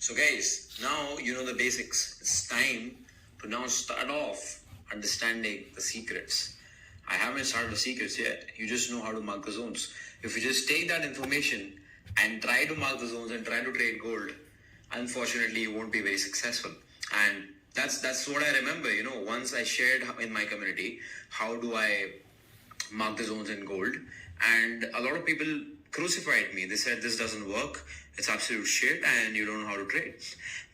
So guys, now you know the basics. It's time to now start off understanding the secrets. I haven't started the secrets yet. You just know how to mark the zones. If you just take that information and try to mark the zones and try to trade gold, unfortunately you won't be very successful. And that's what I remember, once I shared in my community, how do I mark the zones in gold, and a lot of people crucified me. They said this doesn't work, it's absolute shit, and you don't know how to trade.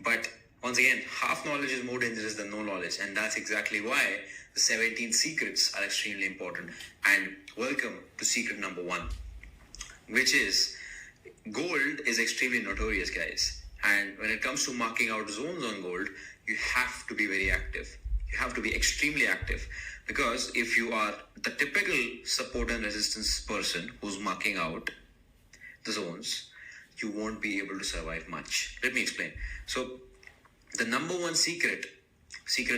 But once again, half knowledge is more dangerous than no knowledge, and that's exactly why the 17 secrets are extremely important. And welcome to secret number 1, which is gold is extremely notorious, guys. And when it comes to marking out zones on gold, you have to be very active. You have to be extremely active, because if you are the typical support and resistance person who's marking out the zones, you won't be able to survive much. Let me explain. So the number one secret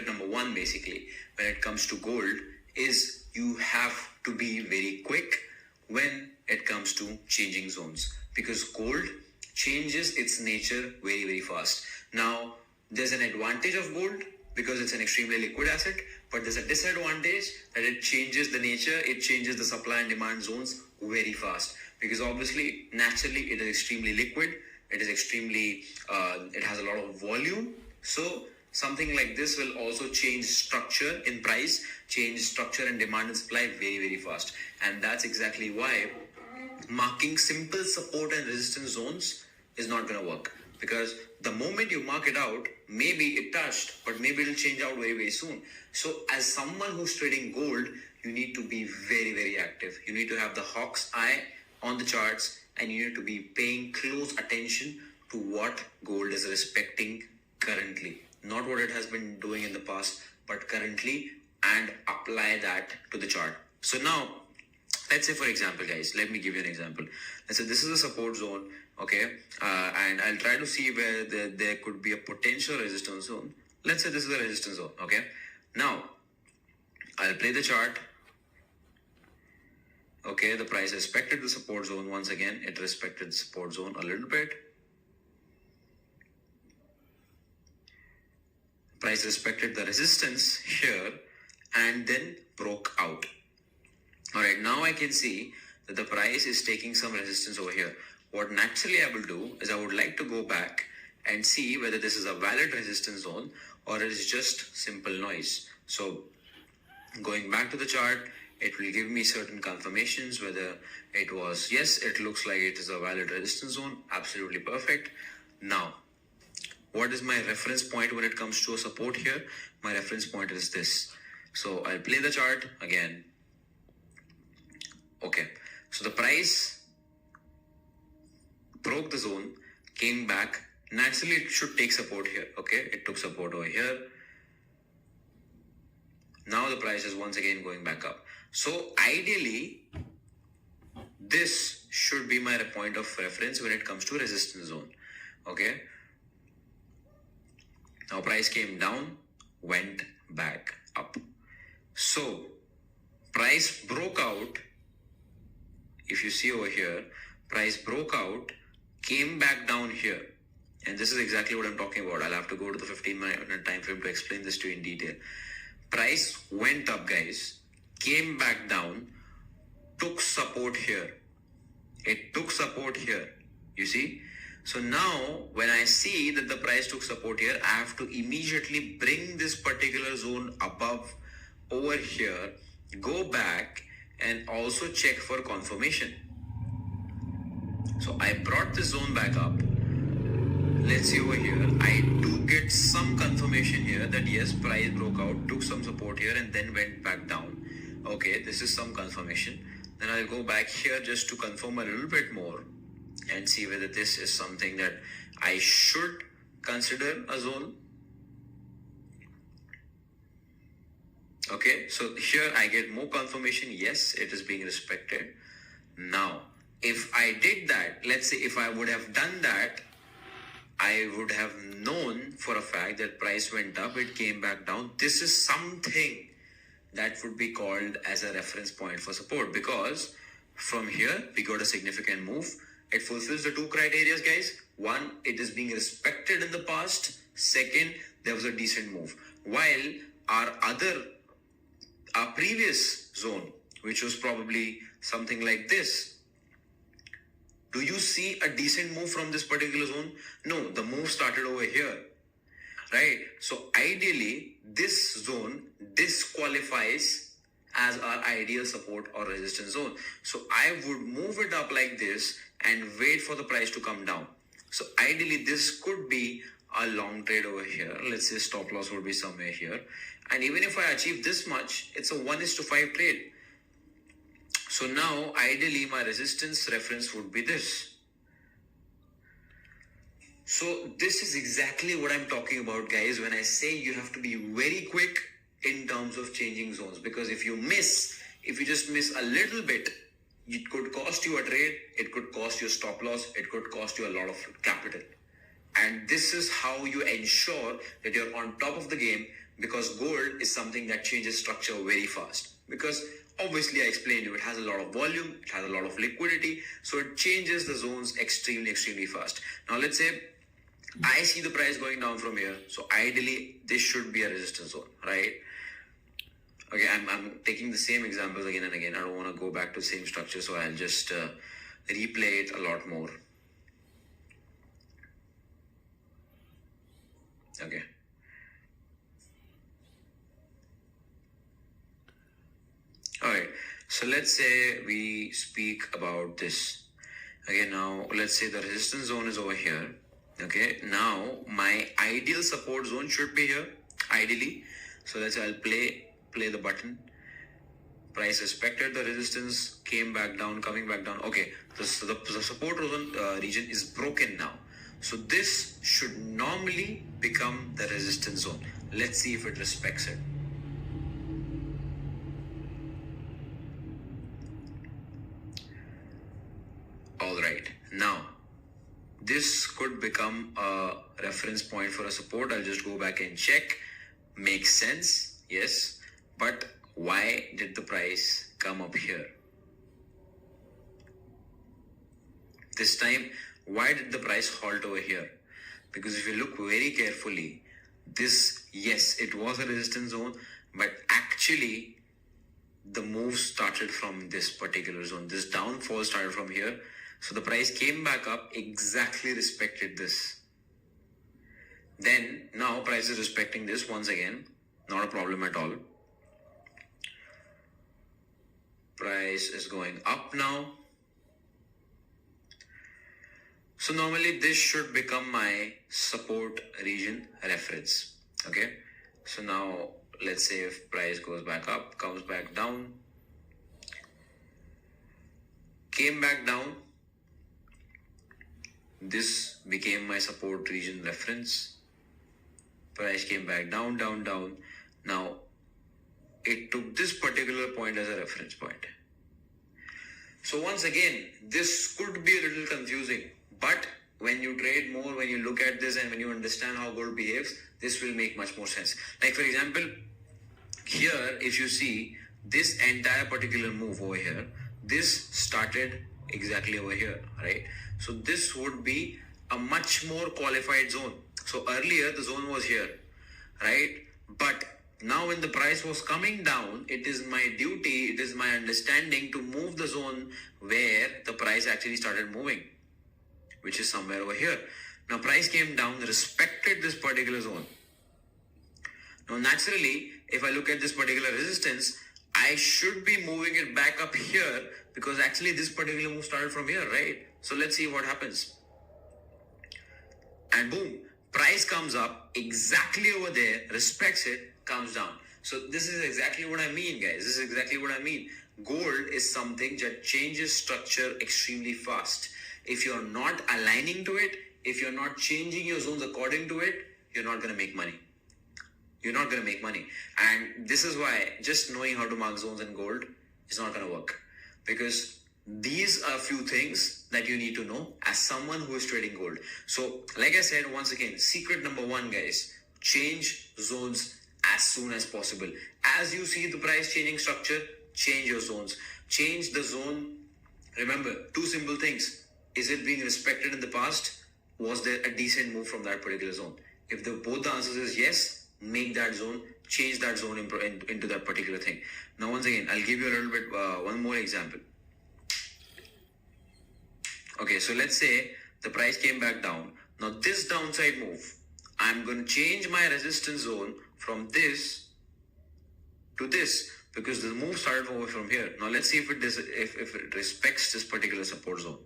number 1 basically, when it comes to gold, is you have to be very quick when it comes to changing zones, because gold changes its nature very, very fast. Now, there's an advantage of gold because it's an extremely liquid asset, but there's a disadvantage that it changes the nature, it changes the supply and demand zones very fast, because obviously, naturally, it is extremely liquid, it is extremely, it has a lot of volume. So something like this will also change structure in price, change structure and demand and supply very, very fast. And that's exactly why marking simple support and resistance zones is not going to work, because the moment you mark it out, maybe it touched, but maybe it'll change out very, very soon. So as someone who's trading gold, you need to be very, very active. You need to have the hawk's eye on the charts, and you need to be paying close attention to what gold is respecting currently. Not what it has been doing in the past, but currently, and apply that to the chart. So now, let's say, for example, guys, let me give you an example. Let's say this is a support zone, okay? And I'll try to see where there could be a potential resistance zone. Let's say this is a resistance zone, okay? Now, I'll play the chart. Okay, the price respected the support zone. Once again, it respected the support zone a little bit. Price respected the resistance here and then broke out. Alright, now I can see that the price is taking some resistance over here. What naturally I will do is I would like to go back and see whether this is a valid resistance zone or it is just simple noise. So going back to the chart, it will give me certain confirmations whether it was, yes, it looks like it is a valid resistance zone. Absolutely perfect. Now, what is my reference point when it comes to a support here? My reference point is this. So I'll play the chart again. Okay, so the price broke the zone, came back. Naturally, it should take support here. Okay, it took support over here. Now the price is once again going back up. So ideally, this should be my point of reference when it comes to resistance zone. Okay. Now price came down, went back up. So price broke out. If you see over here, price broke out, came back down here. And this is exactly what I'm talking about. I'll have to go to the 15-minute time frame to explain this to you in detail. Price went up, guys, came back down, took support here. It took support here. You see? So now, when I see that the price took support here, I have to immediately bring this particular zone above over here, go back, and also check for confirmation. So I brought this zone back up. Let's see over here. I do get some confirmation here that yes, price broke out, took some support here, and then went back down. Okay, this is some confirmation. Then I'll go back here just to confirm a little bit more and see whether this is something that I should consider a zone. Okay, so here I get more confirmation. Yes, it is being respected. Now, if I did that, let's say if I would have done that, I would have known for a fact that price went up, it came back down. This is something that would be called as a reference point for support, because from here we got a significant move. It fulfills the two criteria, guys. One, it is being respected in the past. Second, there was a decent move. While our previous zone, which was probably something like this, do you see a decent move from this particular zone? No, the move started over here, right? So ideally, this zone disqualifies as our ideal support or resistance zone. So I would move it up like this and wait for the price to come down. So ideally, this could be a long trade over here. Let's say stop loss would be somewhere here. And even if I achieve this much, it's a 1:5 trade. So now, ideally, my resistance reference would be this. So this is exactly what I'm talking about, guys, when I say you have to be very quick in terms of changing zones. Because if you just miss a little bit, it could cost you a trade, it could cost you a stop loss, it could cost you a lot of capital. And this is how you ensure that you're on top of the game, because gold is something that changes structure very fast. Because obviously I explained you, it has a lot of volume, it has a lot of liquidity, so it changes the zones extremely fast. Now let's say I see the price going down from here, so ideally this should be a resistance zone, right? Okay, I'm taking the same examples again and again. I don't want to go back to the same structure, so I'll just replay it a lot more. Okay. Alright, so let's say we speak about this. Okay, now let's say the resistance zone is over here. Okay, now my ideal support zone should be here, ideally. So let's say I'll play the button. Price respected the resistance, came back down, coming back down. Okay, the support zone region is broken now. So this should normally become the resistance zone. Let's see if it respects it. Alright, now this could become a reference point for a support. I'll just go back and check. Makes sense, yes. But why did the price come up here? This time, why did the price halt over here? Because if you look very carefully, this, yes, it was a resistance zone, but actually the move started from this particular zone. This downfall started from here. So the price came back up, exactly respected this. Then now price is respecting this once again. Not a problem at all. Price is going up now. So normally this should become my support region reference. Okay. So now let's say if price goes back up, comes back down, came back down, this became my support region reference. Price came back down, down, down. Now it took this particular point as a reference point. So once again, this could be a little confusing, but when you trade more, when you look at this and when you understand how gold behaves, this will make much more sense. Like for example, here, if you see this entire particular move over here, this started exactly over here, right? So this would be a much more qualified zone. So earlier the zone was here, right? But now when the price was coming down, it is my duty, it is my understanding to move the zone where the price actually started moving, which is somewhere over here. Now price came down, respected this particular zone. Now naturally, if I look at this particular resistance, I should be moving it back up here because actually this particular move started from here, right? So let's see what happens. And boom, price comes up exactly over there, respects it, comes down. So this is exactly what I mean, guys. This is exactly what I mean. Gold is something that changes structure extremely fast. If you're not aligning to it, if you're not changing your zones according to it, you're not going to make money. You're not going to make money. And this is why just knowing how to mark zones in gold is not going to work. Because these are a few things that you need to know as someone who is trading gold. So like I said, once again, secret number one, guys, change zones as soon as possible. As you see the price changing structure, change your zones. Change the zone. Remember, two simple things. is it being respected in the past? Was there a decent move from that particular zone? If both the answers is yes, make that zone, change that zone into that particular thing. Now, once again, I'll give you a little bit, one more example. Okay, so let's say the price came back down. Now this downside move, I'm going to change my resistance zone from this to this because the move started over from here. Now let's see if it respects this particular support zone.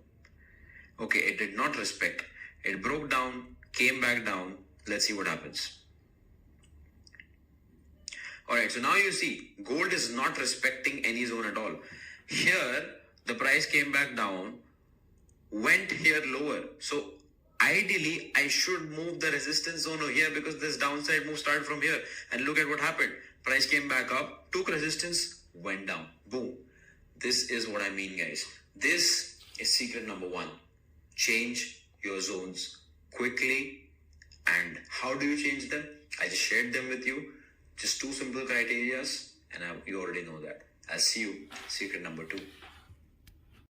Okay, it did not respect. It broke down, came back down. Let's see what happens. Alright, so now you see, gold is not respecting any zone at all. Here, the price came back down, went here lower. So ideally, I should move the resistance zone over here because this downside move started from here. And look at what happened. Price came back up, took resistance, went down. Boom. This is what I mean, guys. This is secret number 1. Change your zones quickly. And how do you change them? I just shared them with you. Just 2 simple criterias, and you already know that. I'll see you. Secret number 2.